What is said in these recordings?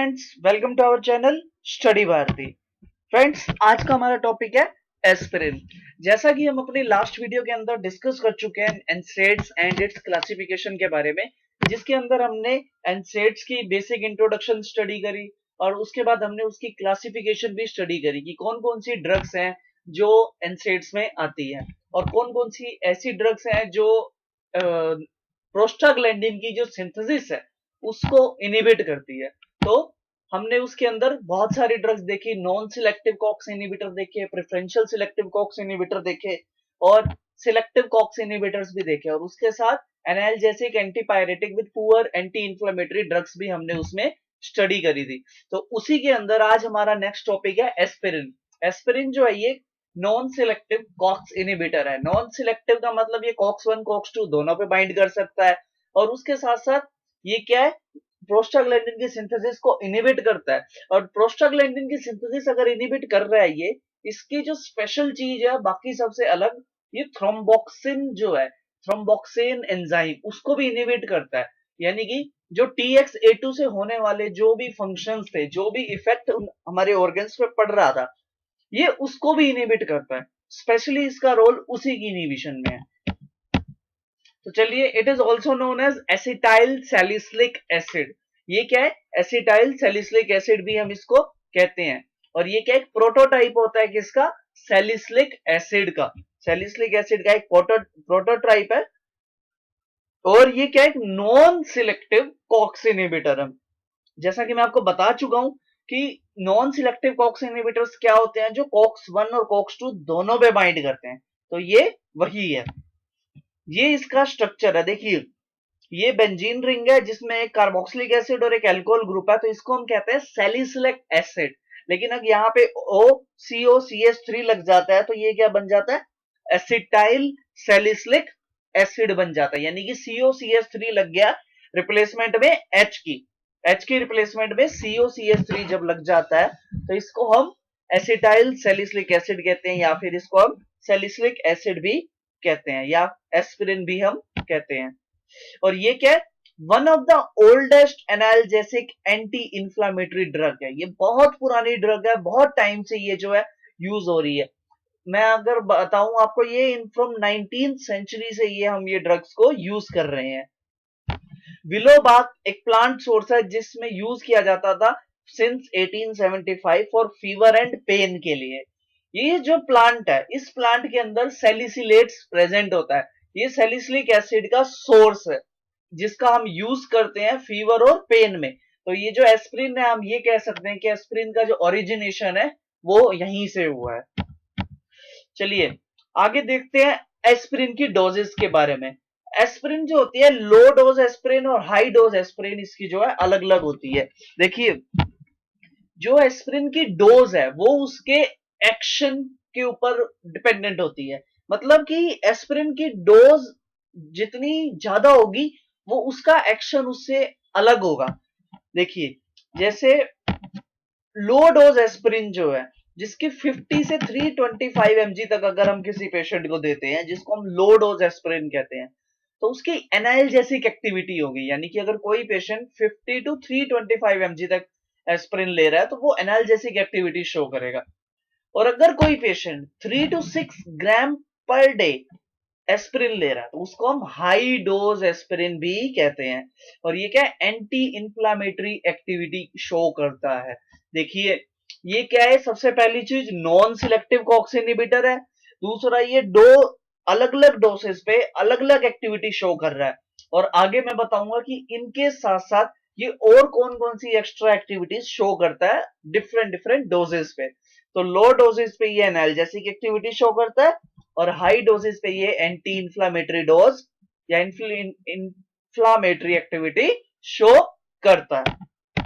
Friends, welcome to our channel study Bharati. Friends, आज का हमारा टॉपिक है एस्पिरिन। जैसा कि हम अपनी लास्ट वीडियो के अंदर डिस्कस कर चुके हैं एनसेड्स एंड इट्स क्लासिफिकेशन के बारे में, जिसके अंदर हमने एनसेड्स की बेसिक इंट्रोडक्शन स्टडी करी और उसके बाद हमने उसकी क्लासिफिकेशन भी स्टडी करी कि कौन कौन सी ड्रग्स हैं जो एनसेड्स में आती है और कौन कौन सी ऐसी ड्रग्स हैं जो प्रोस्टाग्लैंडिन की जो सिंथेसिस है उसको इनिबिट करती है। तो हमने उसके अंदर बहुत सारी ड्रग्स देखी, नॉन सिलेक्टिव कॉक्स इनिबिटर देखे, प्रेफरेंशियल सिलेक्टिव कॉक्स इनिबिटर देखे और सिलेक्टिव कॉक्स इनिबिटर्स भी देखे, और उसके साथ analgesic antipyretic with poor anti inflammatory drugs भी हमने उसमें स्टडी करी थी। तो उसी के अंदर आज हमारा नेक्स्ट टॉपिक है एस्पिरिन। एस्पिरिन जो है ये नॉन सिलेक्टिव कॉक्स इनिबिटर है। नॉन सिलेक्टिव का मतलब ये कॉक्स 1 कॉक्स 2 दोनों पे बाइंड कर सकता है, और उसके साथ साथ ये क्या है, प्रोस्टाग्लैंडिन की सिंथेसिस को इनिबिट करता है। और प्रोस्टाग्लैंडिन की सिंथेसिस अगर इनिबिट कर रहा है ये, इसकी जो स्पेशल चीज है बाकी सबसे अलग, ये थ्रोम्बोक्सिन जो है, थ्रोम्बोक्सिन एंजाइम, उसको भी इनिबिट करता है। यानी कि जो TXA2 से होने वाले जो भी फंक्शंस थे, जो भी इफेक्ट हमारे ऑर्गन्स पे पड़ रहा था, ये उसको भी इनिबिट करता है। स्पेशली इसका रोल उसी की इनिबिशन में है। तो चलिए, it is also known as acetyl salicylic acid. ये क्या है? एसिटाइल सैलिसिलिक एसिड भी हम इसको कहते हैं। और ये क्या, एक प्रोटोटाइप होता है किसका? सैलिसिलिक एसिड का। सैलिसिलिक एसिड का एक प्रोटोटाइप है। और ये क्या है? एक नॉन सिलेक्टिव कॉक्स इनहिबिटर है। जैसा कि मैं आपको बता चुका हूं कि नॉन सिलेक्टिव कॉक्स इनहिबिटर्स क्या होते हैं, जो कॉक्स 1 और कॉक्स 2 दोनों पे बाइंड करते हैं। तो ये वही है। ये इसका स्ट्रक्चर है, देखिए ये बेंजीन रिंग है जिसमें एक कार्बोक्सिलिक एसिड और एक अल्कोहल ग्रुप है, तो इसको हम कहते हैं सैलिसिलिक एसिड। लेकिन अगर यहाँ पे OCO CH3 लग जाता है तो ये क्या बन जाता है? एसिटाइल सैलिसिलिक एसिड बन जाता है। यानी कि COCH3 लग गया रिप्लेसमेंट में H की रिप्लेसमेंट में COCH3 जब लग जाता है तो इसको हम एसिटाइल सैलिसिलिक एसिड कहते हैं, या फिर इसको हम सैलिसिलिक एसिड भी कहते हैं, या एस्पिरिन भी हम कहते हैं। और ये क्या है? One of the oldest analgesic anti inflammatory drug है। ये बहुत पुरानी ड्रग है, बहुत टाइम से ये जो है यूज हो रही है। मैं अगर बताऊं आपको, ये फ्रॉम 19th सेंचुरी से हम ये ड्रग्स को यूज कर रहे हैं। विलो बाक एक प्लांट सोर्स है जिसमें यूज किया जाता था since 1875 for fever and pain के लिए। ये जो प्लांट है, इस प्लांट के अंदर सैलिसिलेट्स प्रेजेंट होता है। ये सैलिसिलिक एसिड का सोर्स है जिसका हम यूज करते हैं फीवर और पेन में। तो ये जो एस्पिरिन है, हम ये कह सकते हैं कि एस्पिरिन का जो ओरिजिनेशन है वो यहीं से हुआ है। चलिए आगे देखते हैं एस्पिरिन की डोजेस के बारे में। एस्पिरिन जो होती है, लो डोज एस्पिरिन और हाई डोज एस्पिरिन, इसकी जो है अलग अलग होती है। देखिए, जो एस्पिरिन की डोज है वो उसके एक्शन के ऊपर डिपेंडेंट होती है। मतलब कि एस्पिरिन की डोज जितनी ज्यादा होगी वो उसका एक्शन उससे अलग होगा। देखिए, जैसे लो डोज एस्पिरिन जो है, जिसकी 50 से 325 mg तक अगर हम किसी पेशेंट को देते हैं, जिसको हम लो डोज एस्पिरिन कहते हैं, तो उसकी एनाल्जेसिक एक्टिविटी होगी। यानी कि अगर कोई पेशेंट 50 to 325 mg तक एस्पिरिन ले रहा है तो वो एनाल्जेसिक एक्टिविटी शो करेगा। और अगर कोई patient 3 to 6 gram per day aspirin ले रहा है तो उसको हम हाई डोज एस्पिरिन भी कहते हैं। और ये क्या है? एंटी इंफ्लामेटरी एक्टिविटी शो करता है। देखिए, ये क्या है? सबसे पहली चीज, नॉन सिलेक्टिव कॉक्स इनहिबिटर है। दूसरा, ये दो अलग अलग डोसेस पे अलग अलग एक्टिविटी शो कर रहा है। और आगे मैं बताऊंगा कि इनके साथ साथ ये और कौन कौन सी एक्स्ट्रा एक्टिविटीज शो करता है डिफरेंट डिफरेंट डोजेस पे। तो लो डोजेस पे ये एनाल्जेसिक एक्टिविटी शो करता है, और हाई डोजेस पे ये एंटी इंफ्लामेटरी डोज या इंफ्लामेटरी एक्टिविटी शो करता है।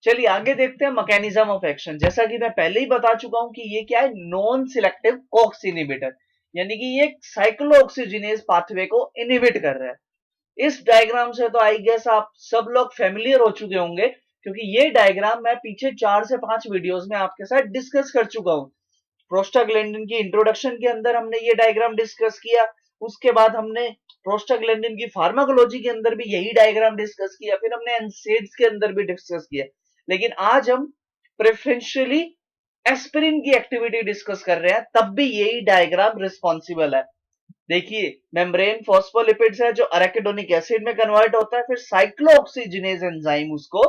चलिए आगे देखते हैं मैकेनिज्म ऑफ एक्शन। जैसा कि मैं पहले ही बता चुका हूं कि ये क्या है? Non selective COX inhibitor. यानी कि ये साइक्लोऑक्सीजिनेज पाथवे को इनहिबिट कर रहा है। इस डायग्राम से तो आई गेस आप सब लोग फेमिलियर हो चुके होंगे, क्योंकि ये डायग्राम मैं पीछे 4 से 5 वीडियोस में आपके साथ डिस्कस कर चुका हूं। प्रोस्टाग्लैंडिन की इंट्रोडक्शन के अंदर हमने ये डायग्राम डिस्कस किया। उसके बाद हमने प्रोस्टाग्लैंडिन की फार्माकोलॉजी के अंदर भी यही डायग्राम डिस्कस किया। फिर हमने एनसेड्स के अंदर भी डिस्कस किया। लेकिन आज हम प्रेफरेंशियली एस्पिरिन की एक्टिविटी डिस्कस कर रहे हैं, तब भी यही डायग्राम रिस्पॉन्सिबल है। देखिए, मेम्ब्रेन फॉस्फोलिपिड्स है जो अरेकिडोनिक एसिड में कन्वर्ट होता है, फिर साइक्लोऑक्सीजिनेज एंजाइम उसको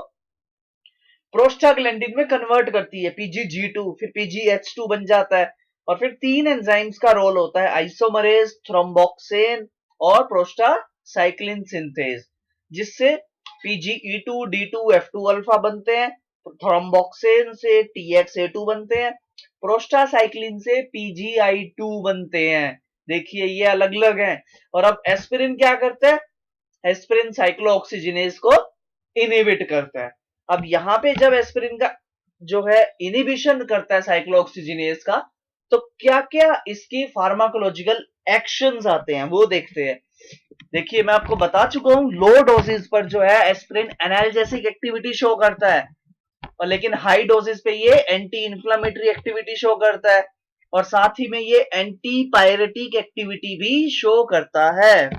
प्रोस्टाग्लैंडिन में कन्वर्ट करती है, पीजीजी2, फिर पीजीएच2 बन जाता है। और फिर तीन एंजाइम्स का रोल होता है, आइसोमरेज, थ्रोम्बोक्सेन और प्रोस्टासाइक्लिन सिंथेज, जिससे पीजीई2, डी2, एफ2 अल्फा बनते हैं, थ्रोम्बोक्सेन से टीएक्सए2 बनते हैं, प्रोस्टासाइक्लिन से पीजीआई2 बनते हैं। देखिए ये अलग अलग हैं। और अब एस्पिरिन क्या करता है? एस्पिरिन साइक्लोऑक्सीजिनेज को इनहिबिट करता है। अब यहां पे जब एस्पिरिन का जो है इनिबिशन करता है साइक्लोऑक्सीजिनेज का, तो क्या क्या इसकी फार्माकोलॉजिकल एक्शंस आते हैं वो देखते हैं। देखिए मैं आपको बता चुका हूं, लो डोजेस पर जो है एस्पिरिन एनाल्जेसिक एक्टिविटी शो करता है, और लेकिन हाई डोजेस पे ये एंटी इंफ्लेमेटरी एक्टिविटी शो करता है, और साथ ही में ये एंटी पायरेटिक एक्टिविटी भी शो करता है।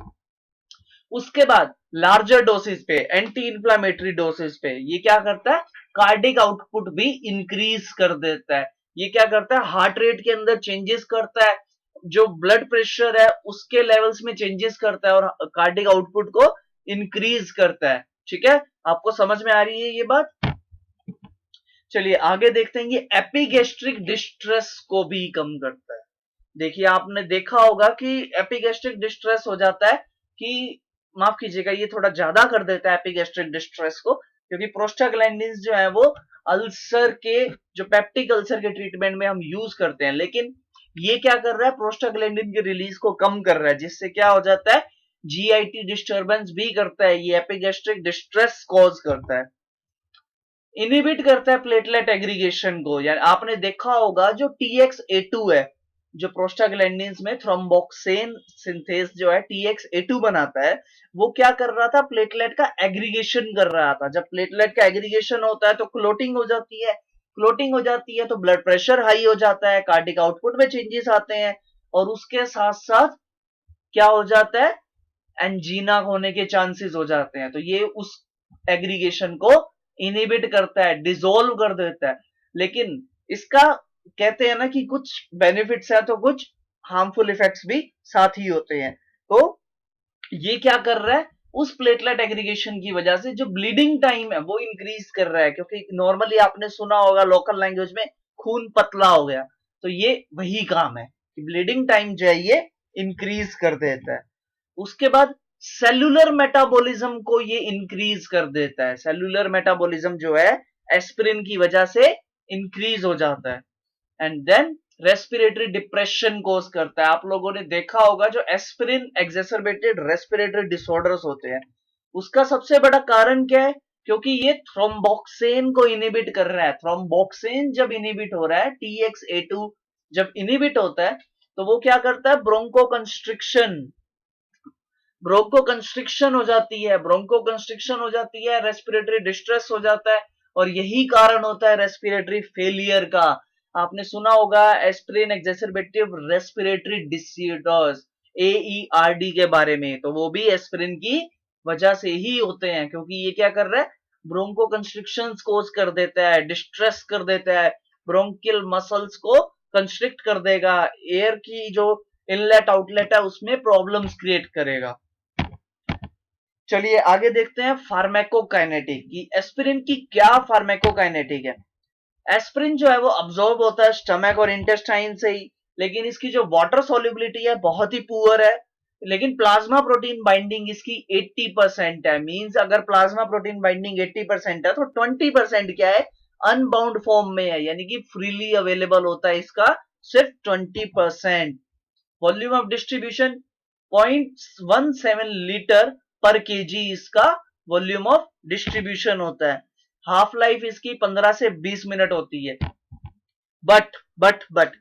उसके बाद लार्जर डोसेस पे, एंटी इंफ्लेमेटरी डोसेस पे ये क्या करता है? कार्डिक आउटपुट भी इंक्रीज कर देता है। ये क्या करता है? हार्ट रेट के अंदर चेंजेस करता है, जो ब्लड प्रेशर है उसके लेवल्स में चेंजेस करता है, और कार्डिक आउटपुट को इंक्रीज करता है। ठीक है, आपको समझ में आ रही है ये बात? चलिए आगे देखते हैं, ये एपिगेस्ट्रिक डिस्ट्रेस को भी कम करता है। देखिए आपने देखा होगा कि एपिगेस्ट्रिक डिस्ट्रेस हो जाता है कि, माफ कीजिएगा, ये थोड़ा ज्यादा कर देता है एपिगेस्ट्रिक डिस्ट्रेस को, क्योंकि प्रोस्टाग्लैंडिन्स जो है वो अल्सर के, जो पेप्टिक अल्सर के ट्रीटमेंट में हम यूज करते हैं, लेकिन ये क्या कर रहा है? प्रोस्टाग्लैंडिन के रिलीज को कम कर रहा है, जिससे क्या हो जाता है? जीआईटी डिस्टर्बेंस भी करता है, ये एपिगेस्ट्रिक डिस्ट्रेस कॉज करता है। इनहिबिट करता है प्लेटलेट एग्रीगेशन को, यानी आपने देखा होगा जो TXA2 है, जो प्रोस्टाग्लैंडिन्स में थ्रोम्बोक्सेन सिंथेस जो है TXA2 बनाता है, वो क्या कर रहा था? प्लेटलेट का एग्रीगेशन कर रहा था। जब प्लेटलेट का एग्रीगेशन होता है तो क्लोटिंग हो जाती है, क्लोटिंग हो जाती है तो ब्लड प्रेशर हाई हो जाता है, कार्डिक आउटपुट में चेंजेस आते हैं, और उसके साथ साथ क्या हो जाता है? एंजीना होने के चांसेस हो जाते हैं। तो ये उस एग्रीगेशन को इनहिबिट करता है, डिसॉल्व कर देता है। लेकिन इसका कहते हैं ना कि कुछ बेनिफिट्स है तो कुछ हार्मफुल इफेक्ट्स भी साथ ही होते हैं। तो ये क्या कर रहा है? उस प्लेटलेट एग्रीगेशन की वजह से जो ब्लीडिंग टाइम है वो इंक्रीज कर रहा है, क्योंकि नॉर्मली आपने सुना होगा लोकल लैंग्वेज में खून पतला हो गया, तो ये वही काम है कि ब्लीडिंग टाइम जो है ये इंक्रीज कर देता है। उसके बाद सेलुलर मेटाबॉलिज्म को ये इंक्रीज कर देता है। सेलुलर मेटाबॉलिज्म जो है एस्पिरिन की वजह से इंक्रीज हो जाता है। एंड देन रेस्पिरेटरी डिप्रेशन कोज करता है। आप लोगों ने देखा होगा जो एस्पिरिन एक्सेसरबेटेड रेस्पिरेटरी डिसऑर्डर्स होते हैं, उसका सबसे बड़ा कारण क्या है? क्योंकि ये थ्रोम्बोक्सेन को इनहिबिट कर रहा है। थ्रोम्बोक्सेन जब इनहिबिट हो रहा है, TXA2 जब इनहिबिट होता है, तो वो क्या करता है? ब्रोंको कंस्ट्रिक्शन, ब्रोंको कंस्ट्रिक्शन हो जाती है, ब्रोंको कंस्ट्रिक्शन हो जाती है, रेस्पिरेटरी डिस्ट्रेस हो जाता है, और यही कारण होता है रेस्पिरेटरी फेलियर का। आपने सुना होगा एस्पिरिन एक्सेसरबेटिव रेस्पिरेटरी डिसऑर्डर्स, AERD के बारे में, तो वो भी एस्पिरिन की वजह से ही होते हैं, क्योंकि ये क्या कर रहा है? ब्रोंको कंस्ट्रिक्शन कोज कर देता है, डिस्ट्रेस कर देता है, ब्रोंकियल मसल्स को कंस्ट्रिक्ट कर देगा, एयर की जो इनलेट आउटलेट है उसमें प्रॉब्लम्स क्रिएट करेगा। चलिए आगे देखते हैं फार्माकोकाइनेटिक की, एस्पिरिन की क्या फार्माकोकाइनेटिक है। एस्पिरिन जो है वो अब्सॉर्ब होता है स्टमक और इंटेस्टाइन से ही, लेकिन इसकी जो वाटर सोल्युबिलिटी है बहुत ही पुअर है। लेकिन प्लाज्मा प्रोटीन बाइंडिंग इसकी 80% है। मींस अगर प्लाज्मा प्रोटीन बाइंडिंग 80% है तो 20% क्या है? अनबाउंड फॉर्म में है, यानी कि फ्रीली अवेलेबल होता है इसका सिर्फ 20%। वॉल्यूम ऑफ डिस्ट्रीब्यूशन 0.17 लीटर पर केजी इसका वॉल्यूम ऑफ डिस्ट्रीब्यूशन होता है। हाफ लाइफ इसकी 15 से 20 मिनट होती है। बट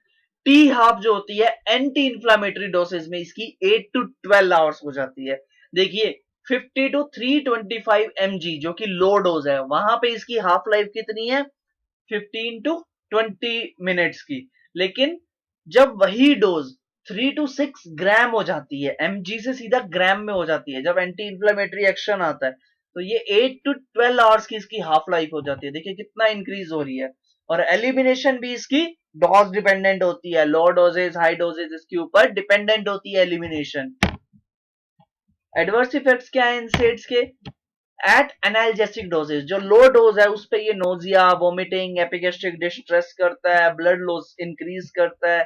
टी हाफ जो होती है एंटी इंफ्लेमेटरी डोसेज में इसकी 8 to 12 आवर्स हो जाती है। देखिए 50 to 325 mg जो कि लो डोज है, वहां पे इसकी हाफ लाइफ कितनी है? 15 to 20 मिनट्स की। लेकिन जब वही डोज 3 to 6 ग्राम हो जाती है, mg से सीधा ग्राम में हो जाती है, जब एंटी इंफ्लेमेटरी एक्शन आता है, तो ये 8 to 12 आवर्स की इसकी हाफ लाइफ हो जाती है। देखिए कितना इंक्रीज हो रही है। और एलिमिनेशन भी इसकी डोज डिपेंडेंट होती है, लो डोजेज हाई डोजेज इसके ऊपर डिपेंडेंट होती है एलिमिनेशन। एडवर्स इफेक्ट्स क्या है इनसेट्स के? एट एनाल्जेसिक डोजेज, जो लो डोज है उस पे ये नोजिया, वोमिटिंग, एपिगेस्ट्रिक डिस्ट्रेस करता है, ब्लड लॉस इंक्रीज करता है,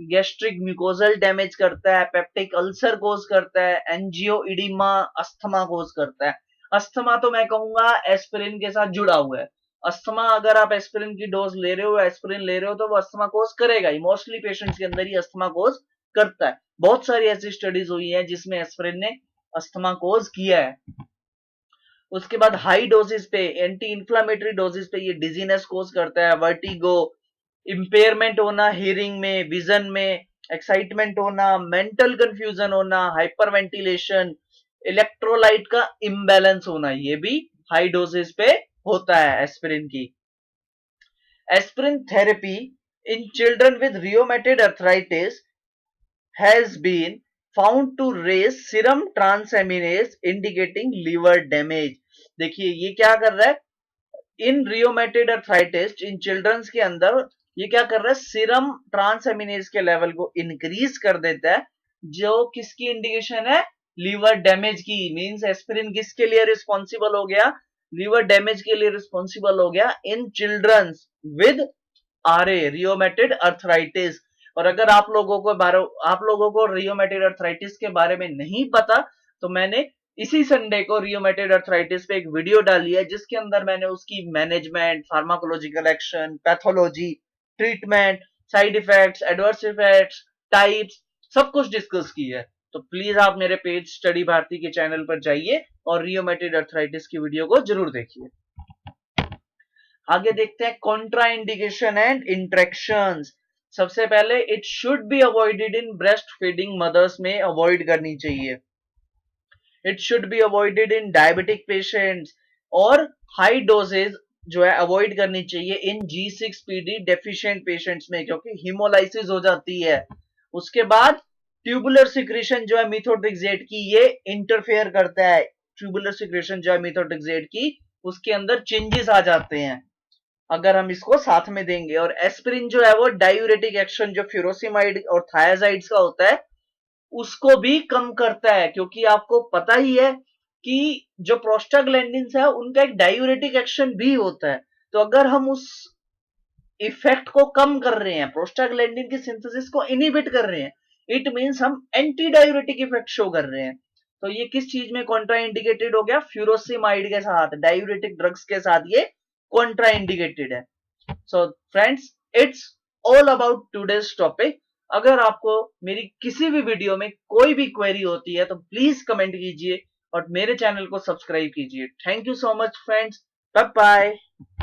गैस्ट्रिक म्यूकोजल डैमेज करता है, पेप्टिक अल्सर कोज करता है, एंजियो इडिमा, अस्थमा कोज करता है। अस्थमा तो मैं कहूंगा एस्पिरिन के साथ जुड़ा हुआ है। अस्थमा अगर आप एस्पिरिन की डोज ले रहे हो, एस्पिरिन ले रहे हो, तो वो अस्थमा कोज करेगा ही। मोस्टली पेशेंट्स के अंदर ही अस्थमा कोज करता है। बहुत सारी ऐसी स्टडीज हुई है जिसमें एस्पिरिन ने अस्थमा कोज किया है। उसके बाद हाई डोजेस पे, एंटी इंफ्लामेटरी डोजेस पे ये डिजीनेस कोज करता है, वर्टिगो, इंपेयरमेंट होना हियरिंग में, विजन में, एक्साइटमेंट होना, मेंटल कंफ्यूजन होना, हाइपरवेंटिलेशन, इलेक्ट्रोलाइट का इम्बैलेंस होना, ये भी हाई डोजेस पे होता है एस्पिरिन की। Aspirin therapy in children with rheumatoid arthritis has been found to raise serum transaminase indicating liver damage। देखिए ये क्या कर रहा है, इन रियोमेटेड अर्थराइटिस इन चिल्ड्रंस के अंदर ये क्या कर रहा है, सीरम ट्रांसएमिनेज के लेवल को इंक्रीज कर देता है, जो किसकी इंडिकेशन है, लीवर डैमेज की। मींस एस्पिरिन किसके लिए रिस्पॉन्सिबल हो गया, लीवर डैमेज के लिए रिस्पॉन्सिबल हो गया इन चिल्ड्रंस विद आरए, रियोमेटेड अर्थराइटिस। और अगर आप लोगों को रियोमेटेड अर्थराइटिस के बारे में नहीं पता, तो मैंने इसी संडे को रियोमेटेड अर्थराइटिस पे एक वीडियो डाली है जिसके अंदर मैंने उसकी management, pharmacological action, pathology, treatment, side effects, adverse effects, types, सब कुछ डिस्कस की है। तो प्लीज आप मेरे पेज स्टडी भारती के चैनल पर जाइए और रियोमेटेड अर्थराइटिस की वीडियो को जरूर देखिए। आगे देखते हैं कॉन्ट्रा इंडिकेशन एंड इंट्रैक्शंस। सबसे पहले it should be avoided in breast feeding mother's में अवॉइड करनी चाहिए। It should be avoided in diabetic patients, और हाई डोजेज जो है अवॉइड करनी चाहिए इन G6PD डेफिशिएंट पेशेंट्स में, क्योंकि हीमोलाइसिस हो जाती है। उसके बाद ट्यूबुलर सिक्रेशन जो है मिथोट्रिक्सेट की, ये इंटरफेयर करता है। ट्यूबुलर सिक्रेशन जो है मिथोट्रिक्सेट की, उसके अंदर चेंजेस आ जाते हैं अगर हम इसको साथ में देंगे। और एस्पिरिन जो है वो डायूरेटिक एक्शन जो फ्यूरोसिमाइड और थायाजाइड्स का होता है उसको भी कम करता है, क्योंकि आपको पता ही है कि जो प्रोस्टाग्लैंडिन्स है उनका एक डायूरेटिक एक्शन भी होता है। तो अगर हम उस इफेक्ट को कम कर रहे हैं, प्रोस्टाग्लैंडिन की सिंथेसिस को इनहिबिट कर रहे हैं, इट मींस हम एंटी डायूरेटिक इफेक्ट शो कर रहे हैं। तो ये किस चीज में कॉन्ट्रा इंडिकेटेड हो गया, फ्यूरोसिमाइड के साथ, डायूरेटिक ड्रग्स के साथ ये कॉन्ट्रा इंडिकेटेड है। So friends, it's all about today's topic. अगर आपको मेरी किसी भी वीडियो में कोई भी क्वेरी होती है तो प्लीज कमेंट कीजिए और मेरे चैनल को सब्सक्राइब कीजिए। Thank you so much friends, bye bye.